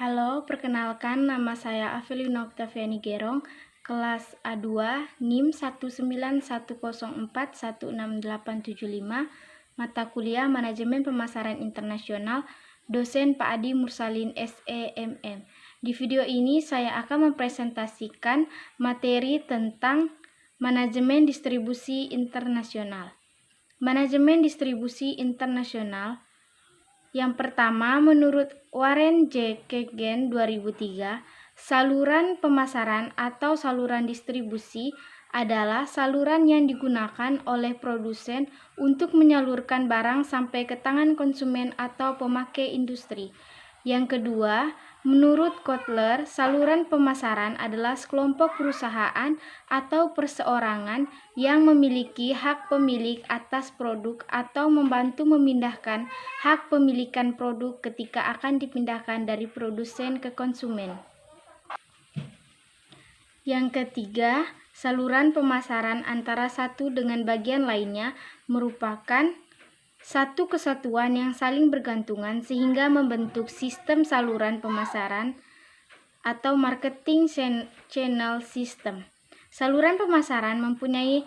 Halo, perkenalkan nama saya Avelina Oktaviani Gerong, kelas A2, NIM 19104168875, mata kuliah Manajemen Pemasaran Internasional, dosen Pak Adi Mursalin SEMM. Di video ini saya akan mempresentasikan materi tentang Manajemen Distribusi Internasional. Manajemen distribusi internasional. Yang pertama, menurut Warren J. Kagan 2003, saluran pemasaran atau saluran distribusi adalah saluran yang digunakan oleh produsen untuk menyalurkan barang sampai ke tangan konsumen atau pemakai industri. Yang kedua, menurut Kotler, saluran pemasaran adalah sekelompok perusahaan atau perseorangan yang memiliki hak pemilik atas produk atau membantu memindahkan hak pemilikan produk ketika akan dipindahkan dari produsen ke konsumen. Yang ketiga, saluran pemasaran antara satu dengan bagian lainnya merupakan satu kesatuan yang saling bergantungan sehingga membentuk sistem saluran pemasaran atau marketing channel system. Saluran pemasaran mempunyai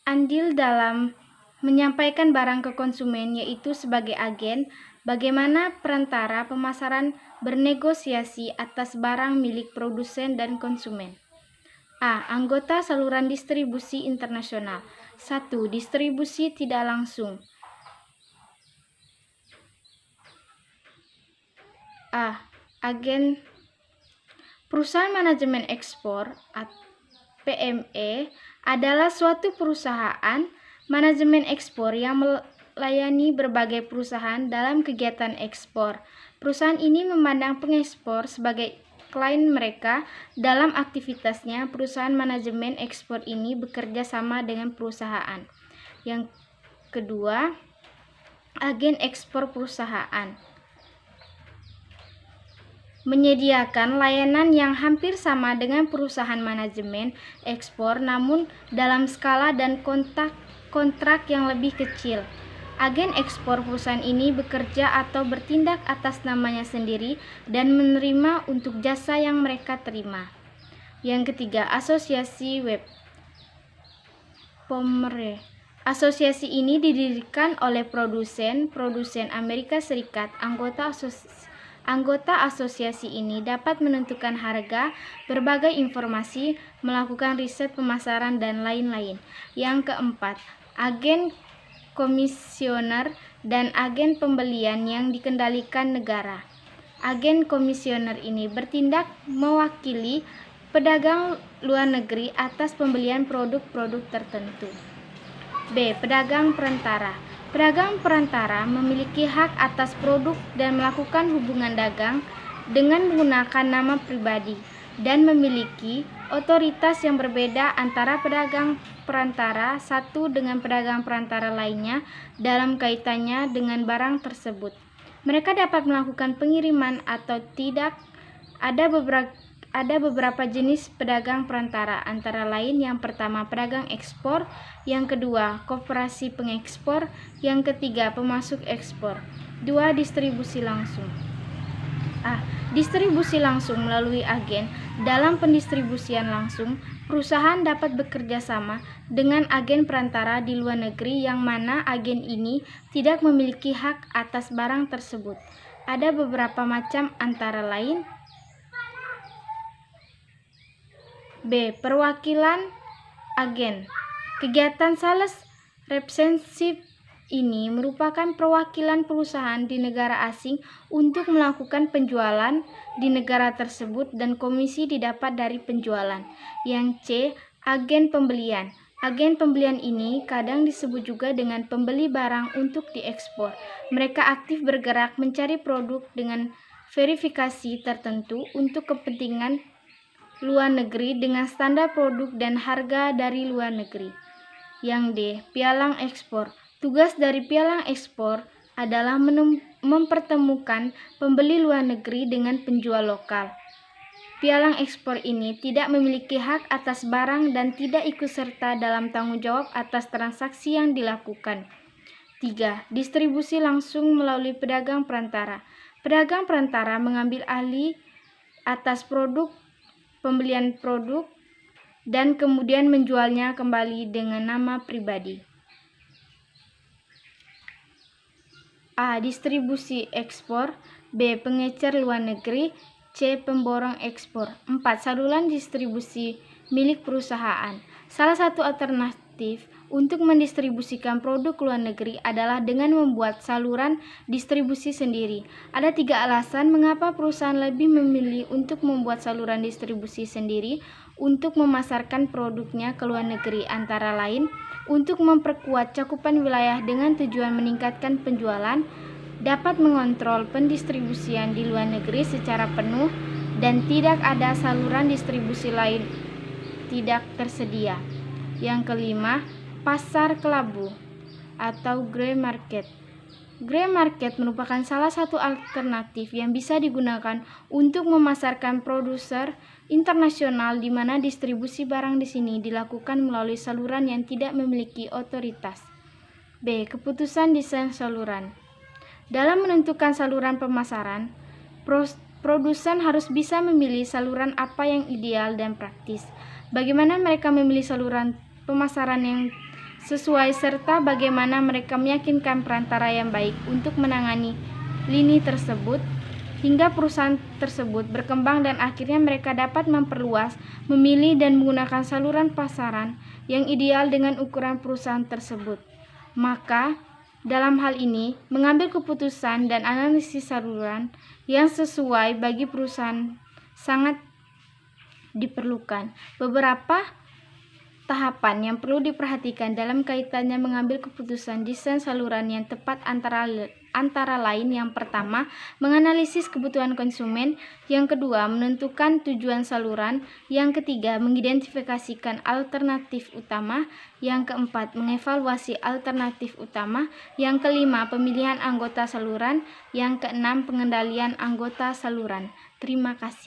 andil dalam menyampaikan barang ke konsumen, yaitu sebagai agen, bagaimana perantara pemasaran bernegosiasi atas barang milik produsen dan konsumen. A. Anggota saluran distribusi internasional. 1. Distribusi tidak langsung. A. Agen perusahaan manajemen ekspor PME adalah suatu perusahaan manajemen ekspor yang melayani berbagai perusahaan dalam kegiatan ekspor. Perusahaan ini memandang pengekspor sebagai klien mereka. Dalam aktivitasnya, perusahaan manajemen ekspor ini bekerja sama dengan perusahaan. Yang kedua, agen ekspor perusahaan menyediakan layanan yang hampir sama dengan perusahaan manajemen ekspor, namun dalam skala dan kontrak yang lebih kecil. Agen ekspor perusahaan ini bekerja atau bertindak atas namanya sendiri dan menerima untuk jasa yang mereka terima. Yang ketiga, asosiasi web POMRE. Asosiasi ini didirikan oleh produsen Amerika Serikat. Anggota asosiasi ini dapat menentukan harga, berbagai informasi, melakukan riset pemasaran, dan lain-lain. Yang keempat, agen komisioner dan agen pembelian yang dikendalikan negara. Agen komisioner ini bertindak mewakili pedagang luar negeri atas pembelian produk-produk tertentu. B. Pedagang perantara. Pedagang perantara memiliki hak atas produk dan melakukan hubungan dagang dengan menggunakan nama pribadi dan memiliki otoritas yang berbeda antara pedagang perantara satu dengan pedagang perantara lainnya dalam kaitannya dengan barang tersebut. Mereka dapat melakukan pengiriman atau tidak. Ada beberapa jenis pedagang perantara, antara lain yang pertama pedagang ekspor, yang kedua koperasi pengekspor, yang ketiga pemasok ekspor. 2. Distribusi langsung. A. Distribusi langsung melalui agen. Dalam pendistribusian langsung, perusahaan dapat bekerja sama dengan agen perantara di luar negeri yang mana agen ini tidak memiliki hak atas barang tersebut. Ada beberapa macam, antara lain B. Perwakilan agen. Kegiatan sales representative ini merupakan perwakilan perusahaan di negara asing untuk melakukan penjualan di negara tersebut dan komisi didapat dari penjualan. Yang C. Agen pembelian. Agen pembelian ini kadang disebut juga dengan pembeli barang untuk diekspor. Mereka aktif bergerak mencari produk dengan verifikasi tertentu untuk kepentingan luar negeri dengan standar produk dan harga dari luar negeri. Yang D. Pialang ekspor. Tugas dari pialang ekspor adalah mempertemukan pembeli luar negeri dengan penjual lokal. Pialang ekspor ini tidak memiliki hak atas barang dan tidak ikut serta dalam tanggung jawab atas transaksi yang dilakukan. 3. Distribusi langsung melalui pedagang perantara. Pedagang perantara mengambil alih atas produk, pembelian produk, dan kemudian menjualnya kembali dengan nama pribadi. A. Distribusi ekspor. B. Pengecer luar negeri. C. Pemborong ekspor. 4. Saluran distribusi milik perusahaan. Salah satu alternatif untuk mendistribusikan produk luar negeri adalah dengan membuat saluran distribusi sendiri. Ada 3 alasan mengapa perusahaan lebih memilih untuk membuat saluran distribusi sendiri untuk memasarkan produknya ke luar negeri, antara lain untuk memperkuat cakupan wilayah dengan tujuan meningkatkan penjualan, dapat mengontrol pendistribusian di luar negeri secara penuh, dan tidak ada saluran distribusi lain tidak tersedia. Yang kelima, pasar kelabu atau grey market. Grey market merupakan salah satu alternatif yang bisa digunakan untuk memasarkan produser internasional, di mana distribusi barang di sini dilakukan melalui saluran yang tidak memiliki otoritas. B. Keputusan desain saluran. Dalam menentukan saluran pemasaran, produsen harus bisa memilih saluran apa yang ideal dan praktis. Bagaimana mereka memilih saluran pemasaran yang sesuai, serta bagaimana mereka meyakinkan perantara yang baik untuk menangani lini tersebut hingga perusahaan tersebut berkembang dan akhirnya mereka dapat memperluas, memilih, dan menggunakan saluran pasaran yang ideal dengan ukuran perusahaan tersebut. Maka dalam hal ini, mengambil keputusan dan analisis saluran yang sesuai bagi perusahaan sangat diperlukan. Beberapa tahapan yang perlu diperhatikan dalam kaitannya mengambil keputusan desain saluran yang tepat antara lain: yang pertama, menganalisis kebutuhan konsumen; yang kedua, menentukan tujuan saluran; yang ketiga, mengidentifikasikan alternatif utama; yang keempat, mengevaluasi alternatif utama; yang kelima, pemilihan anggota saluran; yang keenam, pengendalian anggota saluran. Terima kasih.